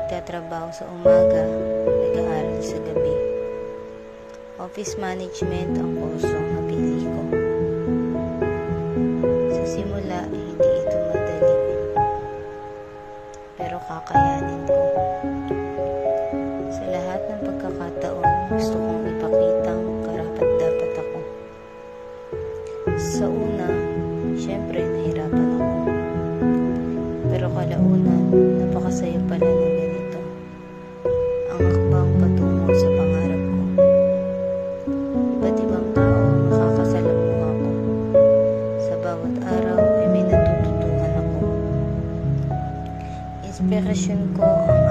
nagtatrabaho sa umaga, nag-aaral sa gabi. Office management ang kursong napili ko. Sa simula ay hindi ito madali, pero kakayanin ko. Sa lahat ng pagkakataon, gusto kong ipakitang karapat-dapat ako. Sa una, syempre nahirapan ako. Pero kalaunan, napakasaya pala ng ganito. Ang hakbang patungo sa pangarap ko. Iba't ibang tao ang nakakasalamuha ko. Sa bawat araw ay may natututuhan ako. Inspirasyon ko ang